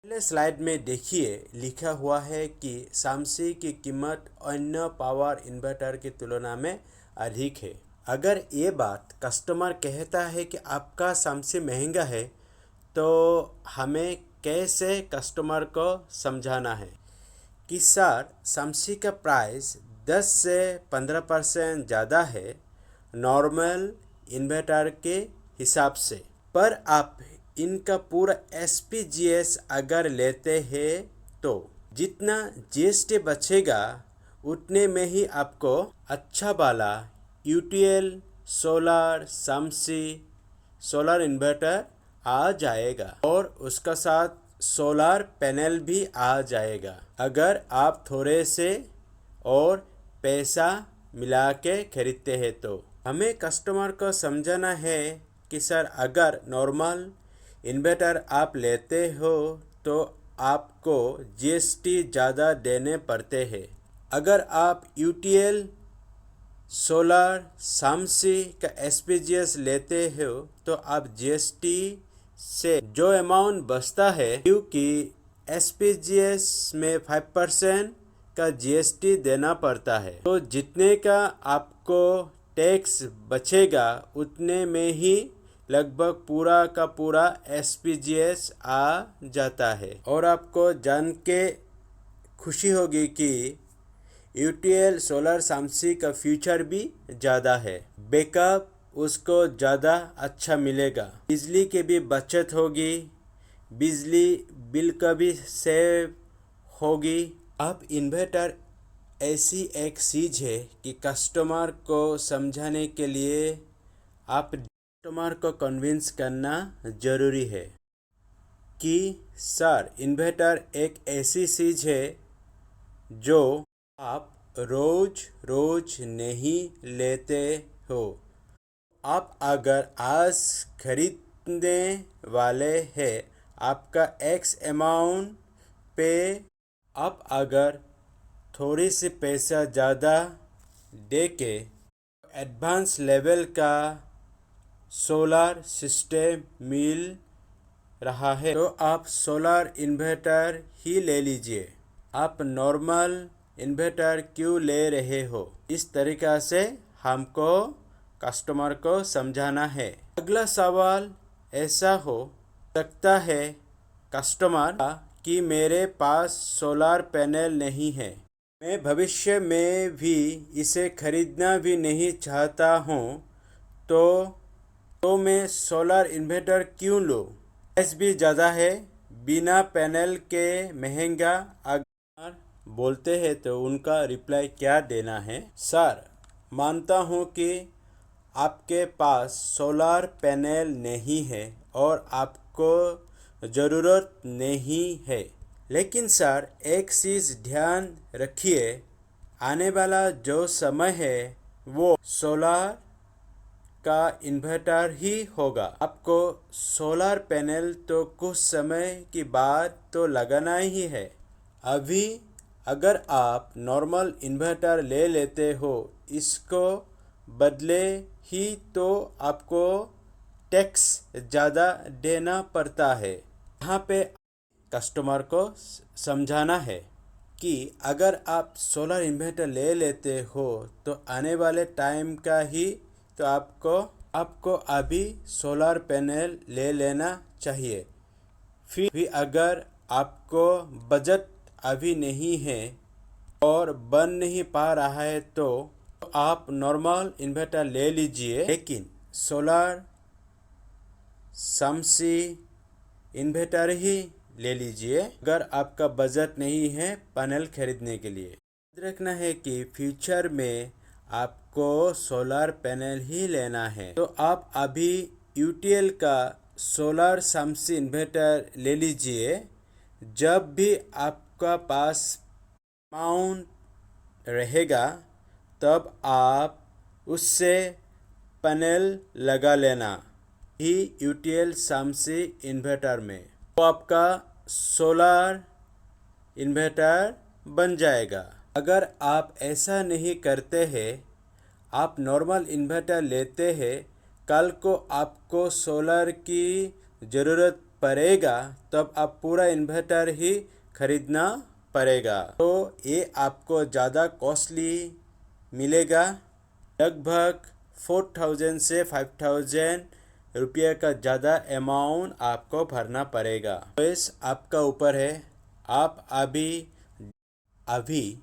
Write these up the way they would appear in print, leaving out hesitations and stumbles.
पहले स्लाइड में देखिए लिखा हुआ है कि सामसी की कीमत अन्य पावर इन्वर्टर की तुलना में अधिक है। अगर ये बात कस्टमर कहता है कि आपका सामसी महंगा है तो हमें कैसे कस्टमर को समझाना है कि सर सामसी का प्राइस 10 से 15% ज़्यादा है नॉर्मल इन्वर्टर के हिसाब से, पर आप इनका पूरा SPGS अगर लेते हैं तो जितना GST बचेगा उतने में ही आपको अच्छा वाला UTL solar Samsi solar inverter आ जाएगा और उसका साथ सोलर पैनल भी आ जाएगा अगर आप थोड़े से और पैसा मिला के खरीदते हैं तो। हमें कस्टमर को समझाना है कि सर अगर नॉर्मल इन्वर्टर आप लेते हो तो आपको GST ज़्यादा देने पड़ते हैं। अगर आप UTL सोलर सामसी का SPGS लेते हो तो आप GST से जो अमाउंट बचता है, क्योंकि SPGS में 5% का GST देना पड़ता है, तो जितने का आपको टैक्स बचेगा उतने में ही लगभग पूरा का पूरा SPGS आ जाता है। और आपको जान के खुशी होगी कि UTL सोलर सामसी का फ्यूचर भी ज़्यादा है, बैकअप उसको ज़्यादा अच्छा मिलेगा, बिजली की भी बचत होगी, बिजली बिल का भी सेव होगी। अब इन्वर्टर ऐसी एक चीज़ है कि कस्टमर को समझाने के लिए आप कस्टमर को कन्विंस करना ज़रूरी है कि सर इन्वर्टर एक ऐसी चीज़ है जो आप रोज रोज नहीं लेते हो। आप अगर आज खरीदने वाले हैं आपका X अमाउंट पे, आप अगर थोड़ी सी पैसा ज़्यादा दे के एडवांस लेवल का सोलर सिस्टम मिल रहा है तो आप सोलर इन्वर्टर ही ले लीजिए। आप नॉर्मल इन्वर्टर क्यों ले रहे हो? इस तरीक़ा से हमको कस्टमर को समझाना है। अगला सवाल ऐसा हो सकता है कस्टमर कि मेरे पास सोलर पैनल नहीं है, मैं भविष्य में भी इसे खरीदना भी नहीं चाहता हूँ, तो मैं सोलर इन्वर्टर क्यों लूँ? प्राइस भी ज़्यादा है, बिना पैनल के महंगा। अगर बोलते हैं तो उनका रिप्लाई क्या देना है? सर मानता हूँ कि आपके पास सोलर पैनल नहीं है और आपको ज़रूरत नहीं है, लेकिन सर एक चीज़ ध्यान रखिए, आने वाला जो समय है वो सोलर का इन्वर्टर ही होगा। आपको सोलर पैनल तो कुछ समय के बाद तो लगाना ही है। अभी अगर आप नॉर्मल इन्वर्टर ले लेते हो, इसको बदले ही तो आपको टैक्स ज़्यादा देना पड़ता है। यहाँ पे कस्टमर को समझाना है कि अगर आप सोलर इन्वर्टर ले लेते हो तो आने वाले टाइम का ही तो आपको अभी सोलर पैनल ले लेना चाहिए। फिर भी अगर आपको बजट अभी नहीं है और बन नहीं पा रहा है तो आप नॉर्मल इन्वर्टर ले लीजिए, लेकिन सोलर सामसी इन्वर्टर ही ले लीजिए अगर आपका बजट नहीं है पैनल खरीदने के लिए। याद रखना है कि फ्यूचर में आपको सोलर पैनल ही लेना है, तो आप अभी UTL का सोलर सामसी इन्वर्टर ले लीजिए। जब भी आपका पास अमाउंट रहेगा तब आप उससे पैनल लगा लेना ही UTL सामसी इन्वर्टर में, तो आपका सोलर इन्वर्टर बन जाएगा। अगर आप ऐसा नहीं करते हैं, आप नॉर्मल इन्वर्टर लेते हैं, कल को आपको सोलर की ज़रूरत पड़ेगा तब आप पूरा इन्वर्टर ही खरीदना पड़ेगा। तो ये आपको ज़्यादा कॉस्टली मिलेगा, लगभग 4000 से 5000 रुपये का ज़्यादा अमाउंट आपको भरना पड़ेगा। तो इस आपका ऊपर है, आप अभी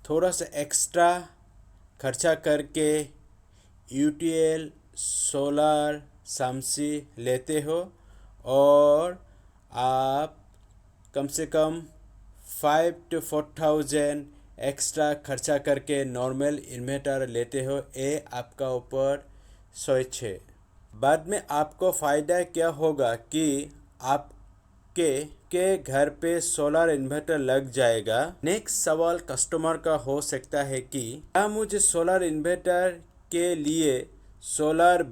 थोड़ा सा एक्स्ट्रा खर्चा करके यूटीएल सोलर सामसी लेते हो और आप कम से कम 5 to 4000 एक्स्ट्रा खर्चा करके नॉर्मल इन्वर्टर लेते हो। ये आपका ऊपर स्विच है। बाद में आपको फ़ायदा क्या होगा कि आपके घर पे सोलर इन्वर्टर लग जाएगा। नेक्स्ट सवाल कस्टमर का हो सकता है कि क्या मुझे सोलर इन्वर्टर के लिए सोलर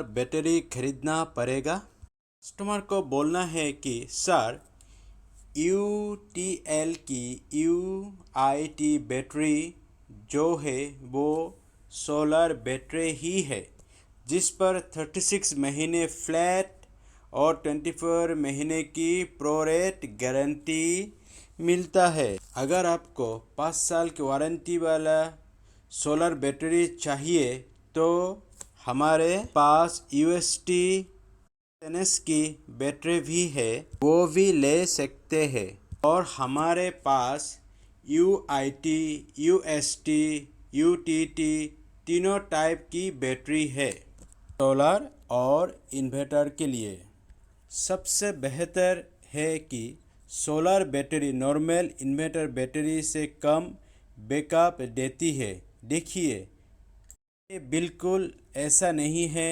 बैटरी खरीदना पड़ेगा। कस्टमर को बोलना है कि सर, यूटीएल की यूआईटी बैटरी जो है वो सोलर बैटरी ही है, जिस पर 36 महीने फ्लैट और 24 महीने की प्रोरेट गारंटी मिलता है। अगर आपको 5 साल की वारंटी वाला सोलर बैटरी चाहिए तो हमारे पास यूएसटी की बैटरी भी है, वो भी ले सकते हैं। और हमारे पास यूआईटी, यूएसटी, यूटीटी तीनों टाइप की बैटरी है सोलर और इन्वर्टर के लिए। सबसे बेहतर है कि solar battery normal inverter battery से कम बैकअप देती है। देखिए, ये बिल्कुल ऐसा नहीं है।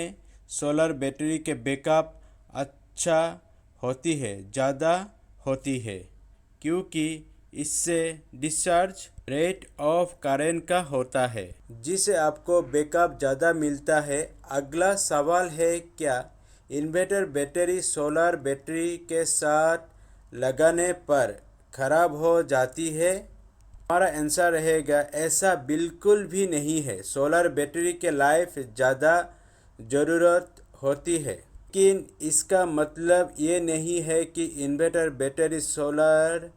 सोलर बैटरी के बैकअप अच्छा होती है, ज़्यादा होती है, क्योंकि इससे डिस्चार्ज रेट ऑफ करंट का होता है, जिससे आपको बैकअप ज़्यादा मिलता है। अगला सवाल है, क्या इन्वर्टर बैटरी सोलर बैटरी के साथ लगाने पर ख़राब हो जाती है? हमारा आंसर रहेगा, ऐसा बिल्कुल भी नहीं है। सोलर बैटरी के लाइफ ज़्यादा ज़रूरत होती है, लेकिन इसका मतलब ये नहीं है कि इन्वर्टर बैटरी सोलर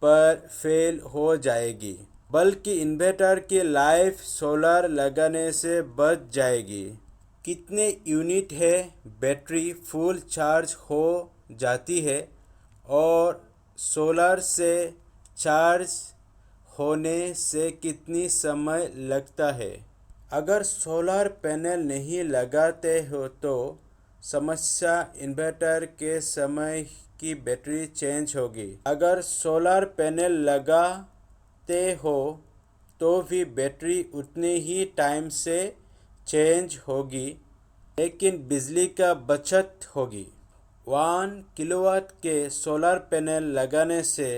पर फेल हो जाएगी, बल्कि इन्वर्टर की लाइफ सोलर लगाने से बच जाएगी। कितने यूनिट है बैटरी फुल चार्ज हो जाती है और सोलर से चार्ज होने से कितनी समय लगता है? अगर सोलर पैनल नहीं लगाते हो तो समस्या इन्वर्टर के समय की बैटरी चेंज होगी। अगर सोलर पैनल लगाते हो तो भी बैटरी उतने ही टाइम से चेंज होगी, लेकिन बिजली का बचत होगी। 1 किलोवाट के सोलर पैनल लगाने से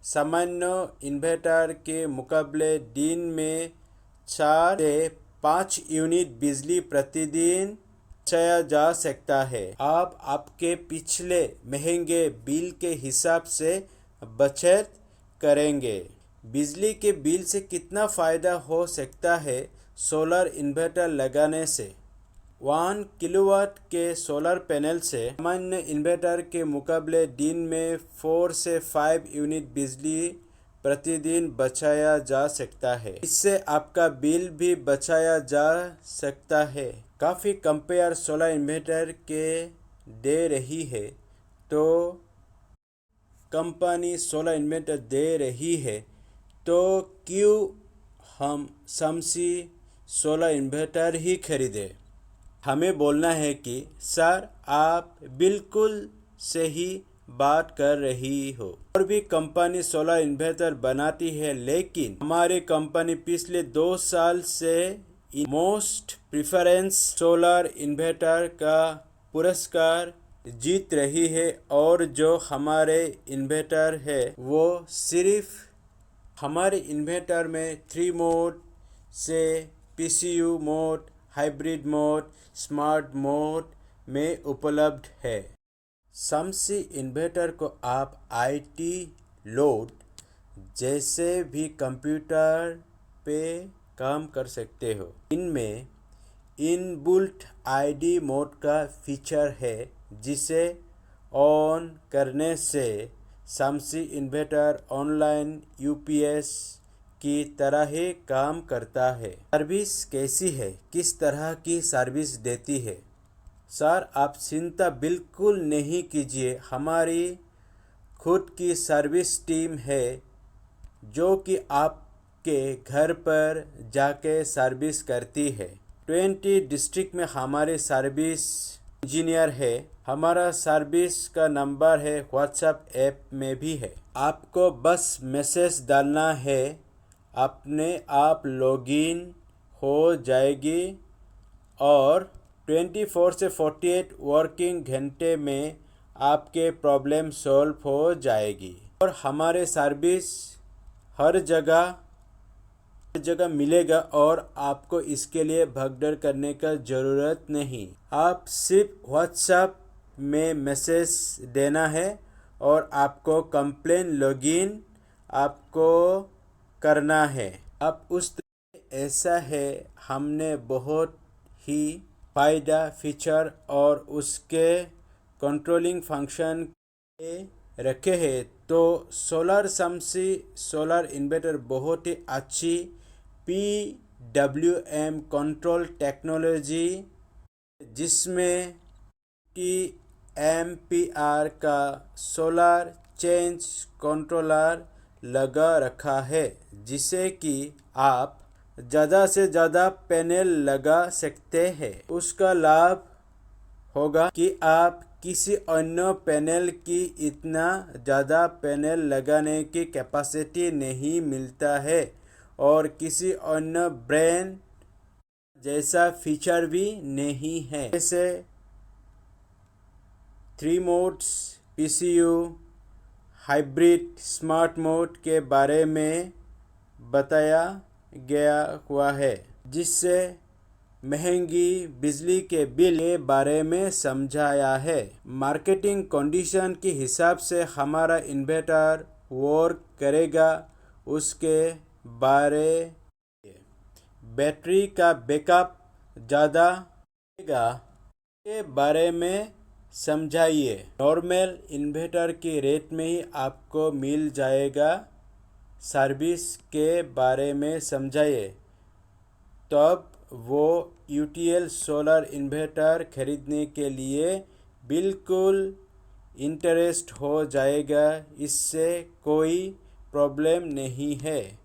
सामान्य इन्वर्टर के मुकाबले दिन में 4 से 5 यूनिट बिजली प्रतिदिन बचाया जा सकता है। आप आपके पिछले महंगे बिल के हिसाब से बचत करेंगे। बिजली के बिल से कितना फ़ायदा हो सकता है सोलर इन्वर्टर लगाने से? 1 किलोवाट के सोलर पैनल से सामान्य इन्वर्टर के मुकाबले दिन में 4 से 5 यूनिट बिजली प्रतिदिन बचाया जा सकता है। इससे आपका बिल भी बचाया जा सकता है। काफ़ी कंपेयर सोलर इन्वर्टर के दे रही है, तो कंपनी सोलर इन्वर्टर दे रही है, तो क्यों हम सामसी सोलर इन्वर्टर ही खरीदें? हमें बोलना है कि सर, आप बिल्कुल सही बात कर रही हो। और भी कंपनी सोलर इन्वर्टर बनाती है, लेकिन हमारी कंपनी पिछले 2 साल से मोस्ट प्रिफरेंस सोलर इन्वर्टर का पुरस्कार जीत रही है। और जो हमारे इन्वर्टर है वो सिर्फ हमारे इन्वर्टर में 3 मोड से PCU mode, hybrid mode, smart mode में उपलब्ध है। सामसी इन्वर्टर को आप आईटी लोड जैसे भी कंप्यूटर पे काम कर सकते हो। इनमें इनबिल्ट आईडी मोड का फीचर है, जिसे ऑन करने से शामसी इन्वर्टर ऑनलाइन यूपीएस की तरह ही काम करता है। सर्विस कैसी है? किस तरह की सर्विस देती है? सर, आप चिंता बिल्कुल नहीं कीजिए, हमारी खुद की सर्विस टीम है जो कि आपके घर पर जाके सर्विस करती है। 20 डिस्ट्रिक्ट में हमारे सर्विस इंजीनियर है। हमारा सर्विस का नंबर है, व्हाट्सएप ऐप में भी है। आपको बस मैसेज डालना है, अपने आप लॉगिन हो जाएगी और 24 से 48 वर्किंग घंटे में आपके प्रॉब्लम सॉल्व हो जाएगी। और हमारे सर्विस हर जगह मिलेगा और आपको इसके लिए भगदड़ करने का ज़रूरत नहीं। आप सिर्फ व्हाट्सएप में मैसेज देना है और आपको कंप्लेन लॉगिन आपको करना है। अब उस ऐसा है, हमने बहुत ही फ़ायदा फीचर और उसके कंट्रोलिंग फंक्शन रखे हैं। तो सोलर शामसी सोलर इन्वर्टर बहुत ही अच्छी PWM कंट्रोल टेक्नोलॉजी जिसमें एम्पियर का सोलर चेंज कंट्रोलर लगा रखा है, जिसे कि आप ज़्यादा से ज़्यादा पैनल लगा सकते हैं। उसका लाभ होगा कि आप किसी अन्य पैनल की इतना ज़्यादा पैनल लगाने की कैपेसिटी नहीं मिलता है और किसी अन्य ब्रांड जैसा फीचर भी नहीं है। जैसे 3 modes, PCU, hybrid smart mode के बारे में बताया गया हुआ है, जिससे महंगी बिजली के बिल के बारे में समझाया है। मार्केटिंग कंडीशन के हिसाब से हमारा इन्वर्टर वर्क करेगा उसके बारे में, बैटरी का बैकअप ज़्यादा रहेगा के बारे में समझाइए। नॉर्मल इन्वर्टर के रेट में ही आपको मिल जाएगा, सर्विस के बारे में समझाइए, तब वो UTL सोलर इन्वर्टर खरीदने के लिए बिल्कुल इंटरेस्ट हो जाएगा। इससे कोई प्रॉब्लम नहीं है।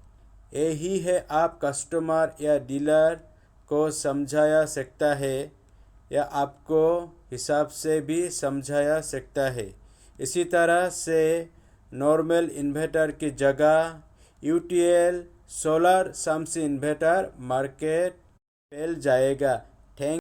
यही है, आप कस्टमर या डीलर को समझाया सकता है या आपको हिसाब से भी समझाया सकता है। इसी तरह से नॉर्मल इन्वर्टर की जगह UTL solar Shamsi inverter market फैल जाएगा।